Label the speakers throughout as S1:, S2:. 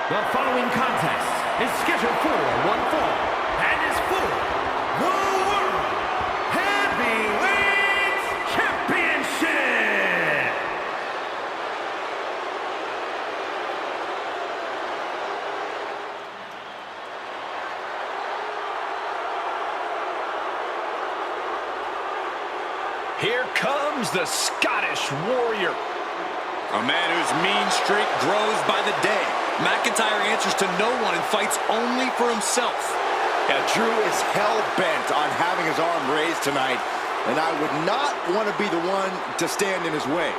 S1: The following contest is scheduled for one fall and is for the World Heavyweight Championship.
S2: Here comes the Scottish Warrior.
S3: A man whose mean streak grows by the day. Mclntyre answers to no one and fights only for himself.
S4: Yeah, Drew is hell-bent on having his arm raised tonight, and I would not want to be the one to stand in his way.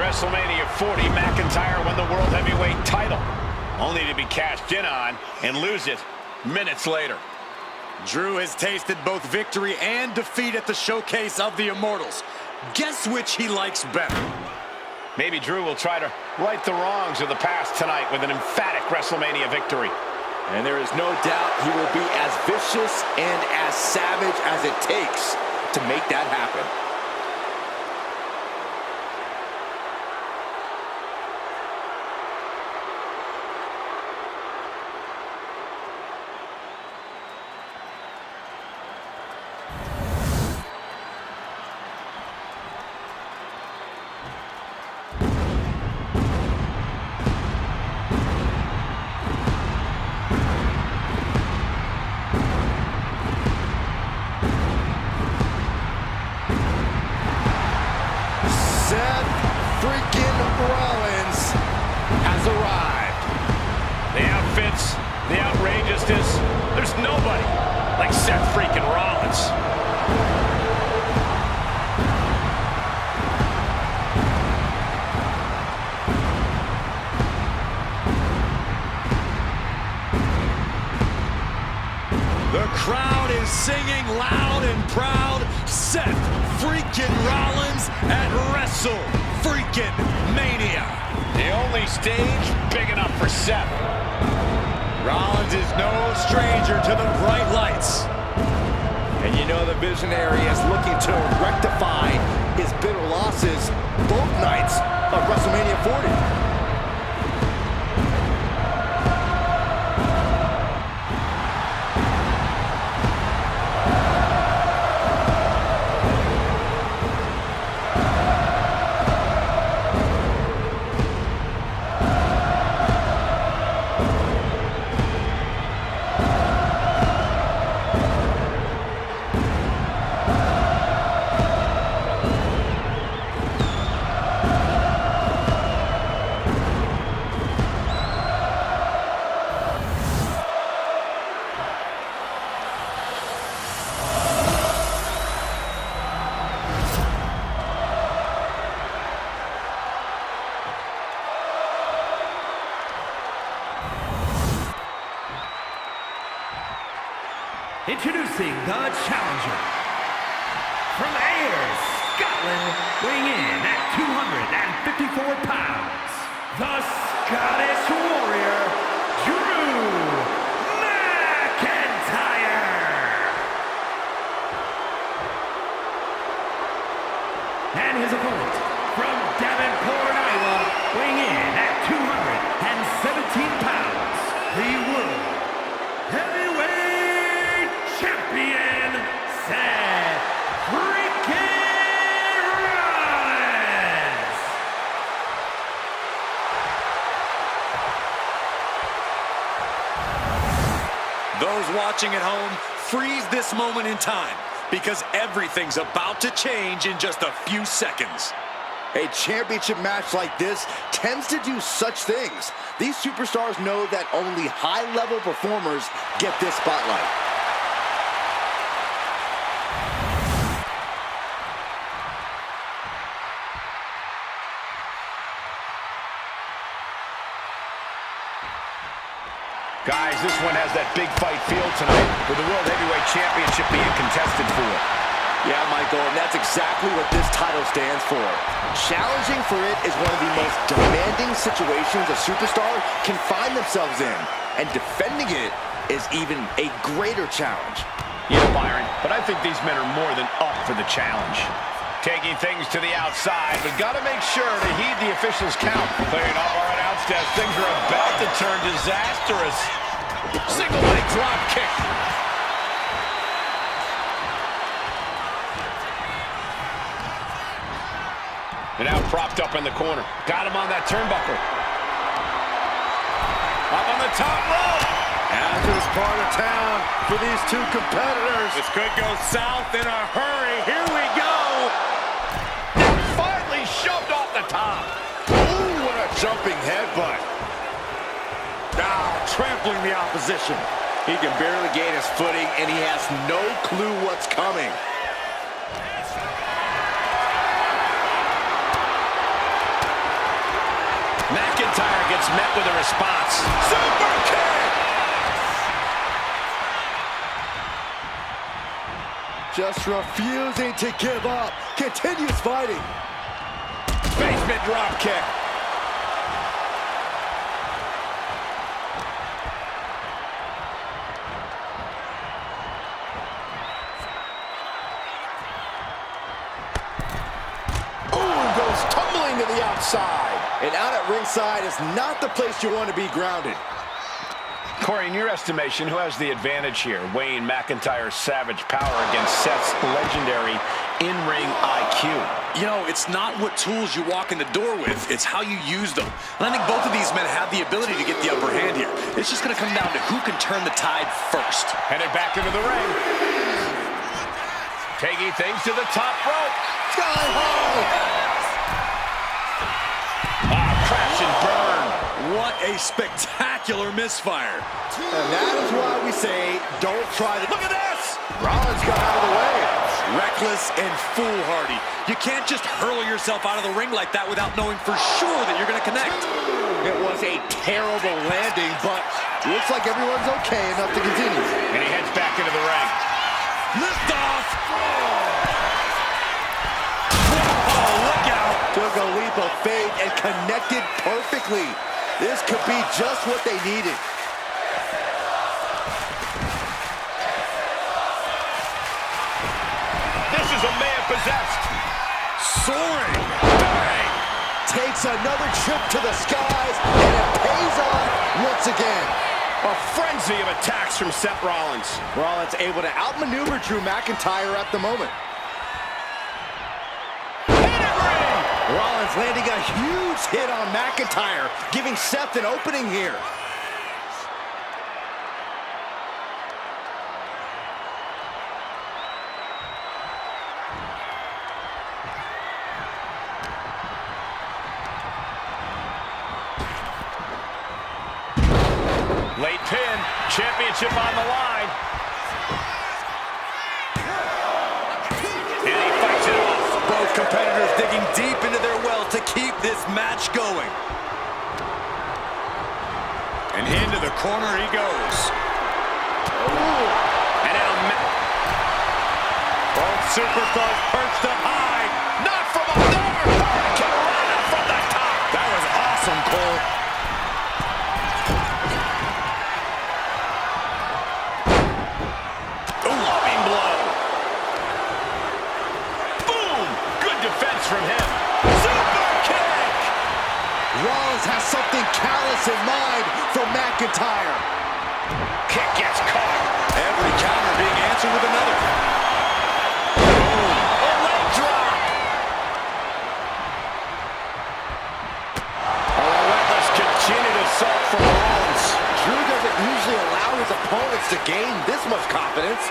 S2: WrestleMania 40, Mclntyre won the World Heavyweight title, only to be cashed in on and lose it minutes later.
S4: Drew has tasted both victory and defeat at the showcase of the Immortals. Guess which he likes better?
S2: Maybe Drew will try to right the wrongs of the past tonight with an emphatic WrestleMania victory.
S4: And there is no doubt he will be as vicious and as savage as it takes to make that happen. Seth Freakin Rollins has arrived.
S2: The outfits, the outrageousness, there's nobody like Seth Freakin Rollins.
S3: The crowd is singing loud and proud. Seth Freakin Rollins at Wrestle Freakin Mania.
S2: The only stage big enough for Seth.
S3: Rollins is no stranger to the bright lights.
S4: And you know the visionary is looking to rectify his bitter losses both nights of WrestleMania 40.
S1: Introducing the challenger. From Ayr, Scotland, weighing in at 254 pounds, the Scottish Warrior, Drew Mclntyre. And his opponent, from Davenport, Iowa, weighing in at 217 pounds, the World Heavyweight Champion, Seth Freakin Rollins.
S3: Those watching at home, freeze this moment in time, because everything's about to change in just a few seconds.
S4: A championship match like this tends to do such things. These superstars know that only high-level performers get this spotlight.
S2: Guys, this one has that big fight feel tonight, with the World Heavyweight Championship being contested for.
S4: Yeah, Michael, and that's exactly what this title stands for. Challenging for it is one of the most demanding situations a superstar can find themselves in, and defending it is even a greater challenge.
S2: Yeah, Byron, but I think these men are more than up for the challenge. Taking things to the outside, but got to make sure to heed the officials' count. Clearing up our announce desk, things are about to turn disastrous. Single leg drop kick. And now propped up in the corner. Got him on that turnbuckle. Up on the top rope.
S3: As is part of town for these two competitors. This could go south in a hurry. Here we go.
S2: Finally shoved off the top.
S3: Ooh, what a jumping headbutt. Now trampling the opposition.
S4: He can barely gain his footing, and he has no clue what's coming.
S2: Mclntyre gets met with a response. Super kick!
S4: Just refusing to give up. Continues fighting.
S2: Basement drop kick.
S4: Ooh, goes tumbling to the outside. And out at ringside is not the place you want to be grounded.
S2: Corey, in your estimation, who has the advantage here? Weighing Mclntyre's savage power against Seth's legendary in-ring IQ.
S5: You know, it's not what tools you walk in the door with, it's how you use them. And I think both of these men have the ability to get the upper hand here. It's just going to come down to who can turn the tide first.
S2: Headed back into the ring. Taking things to the top rope.
S4: Sky high.
S2: Crash and burn.
S5: What a spectacular misfire.
S4: And that is why we say, don't try to... Look at this! Rollins got out of the way.
S5: Reckless and foolhardy. You can't just hurl yourself out of the ring like that without knowing for sure that you're going to connect.
S4: It was a terrible landing, but looks like everyone's okay enough to continue.
S2: And he heads back into the ring.
S5: Lift off! Oh, look out!
S4: Took a leap of faith and connected perfectly. This could be just what they needed.
S2: This is a man possessed.
S5: Soaring!
S2: Bang!
S4: Takes another trip to the skies, and it pays off once again.
S2: A frenzy of attacks from Seth Rollins.
S4: Rollins able to outmaneuver Drew McIntyre at the moment. Rollins landing a huge hit on McIntyre, giving Seth an opening here.
S2: Late pin, championship on the line. And he fights it off.
S5: Both competitors digging deep into their well to keep this match going. And into the corner he goes.
S2: Ooh. And now
S3: Both superstars perched up high.
S2: not from up there. Carolina from the top.
S3: That was awesome, Cole.
S2: Loving blow. Boom. Good defense from him. Super kick.
S4: Rollins has something callous in mind for McIntyre.
S2: Kick gets caught.
S5: Every counter being answered with another.
S2: A leg drop. A relentless continued assault from Rollins.
S4: Drew doesn't usually allow his opponents to gain this much confidence.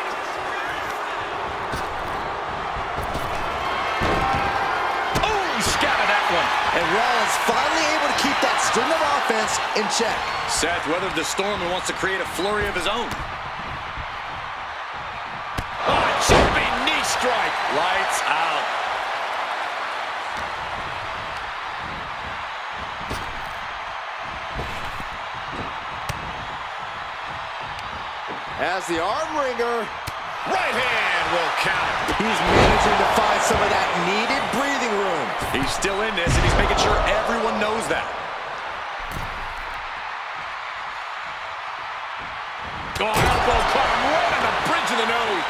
S2: Oh, he scattered that one.
S4: And Rollins finally able to keep that string of offense in check.
S5: Seth weathered the storm and wants to create a flurry of his own.
S2: Oh, jumping knee strike.
S5: Lights out.
S4: As the arm wringer,
S2: Right hand will counter.
S4: He's managing to find some of that needed breathing room.
S5: He's still in this, and he's making sure everyone knows that.
S2: Oh, elbow caught him right on the bridge of the nose.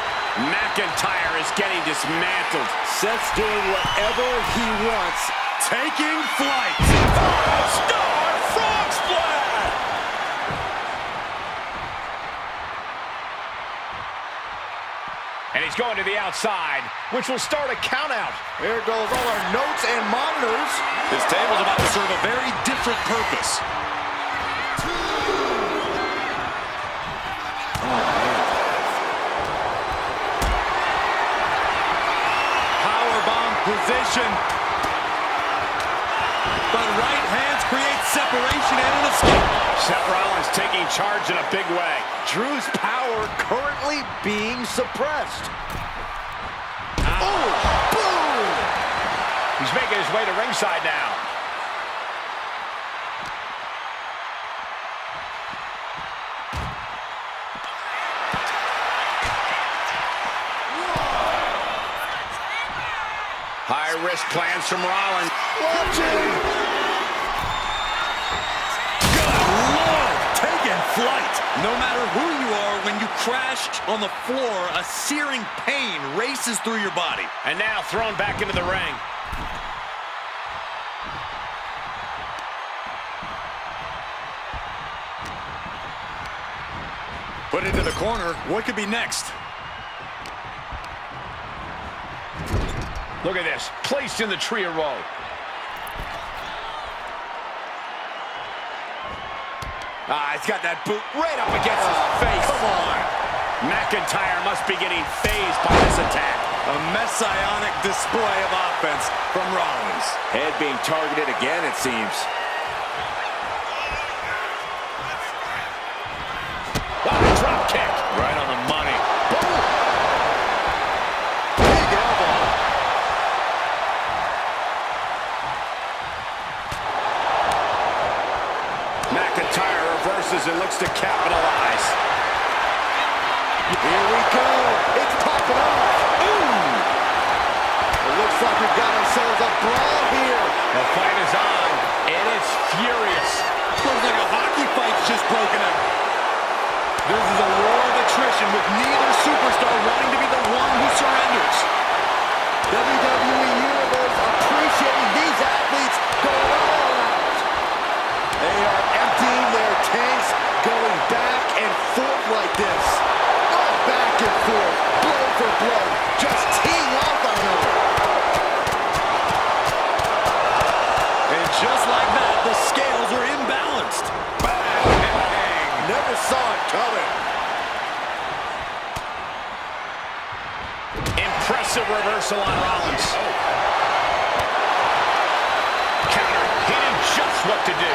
S2: Mclntyre is getting dismantled.
S4: Seth's doing whatever he wants.
S5: Taking flight.
S2: Five-star frog splash! And he's going to the outside, which will start a count out.
S4: There goes all our notes and monitors.
S5: This table's about to serve a very different purpose. Powerbomb position. But right hands create separation and an escape.
S2: Seth Rollins taking charge in a big way.
S4: Drew's power currently being suppressed. Oh, boom!
S2: He's making his way to ringside now. High-risk plans from Rollins.
S4: Watch it!
S5: Taking flight. No matter who you are, when you crash on the floor, a searing pain races through your body.
S2: And now thrown back into the ring.
S5: Put into the corner. What could be next?
S2: Look at this. Placed in the tree of woe.
S4: He's got that boot right up against his face.
S2: Come on. Mclntyre must be getting phased by this attack.
S5: A messianic display of offense from Rollins.
S4: Head being targeted again, it seems.
S2: Drop kick.
S5: Right on the money.
S4: Boom! Big elbow.
S2: Mclntyre reverses and looks to capitalize.
S4: Here we go. It's popping off. Ooh! It looks like we've got ourselves a brawl here.
S2: The fight is on, and it's furious.
S5: Looks like a hockey fight's just broken out. This is a war of attrition with neither superstar wanting to be the one who surrenders.
S4: WWE Universe appreciating these athletes going all out. They are emptying their tanks, going back and forth like this. Oh, back and forth, blow for blow, just teeing off on another.
S5: And just like that, the scales are imbalanced.
S2: Bang!
S4: Never saw it coming.
S2: Impressive reversal on Rollins. Counter. He knew just what to do.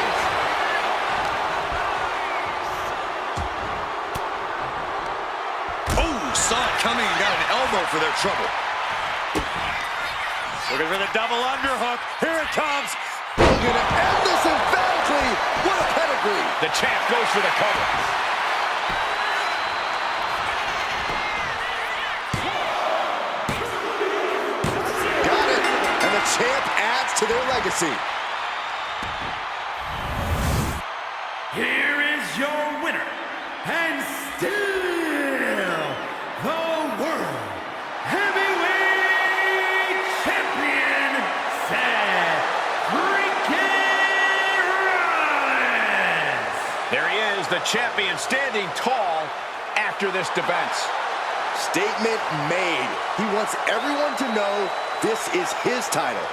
S5: Oh, saw it coming and got an elbow for their trouble. Looking for the double underhook. Here it comes.
S4: We're going to end this emphatically. What a pedigree.
S2: The champ goes for the cover.
S4: Got it. And the champ adds to their legacy.
S1: Here is your winner, and still the World Heavyweight Champion, Seth Freakin Rollins.
S2: There he is, the champion, standing tall after this defense.
S4: Statement made. He wants everyone to know this is his title.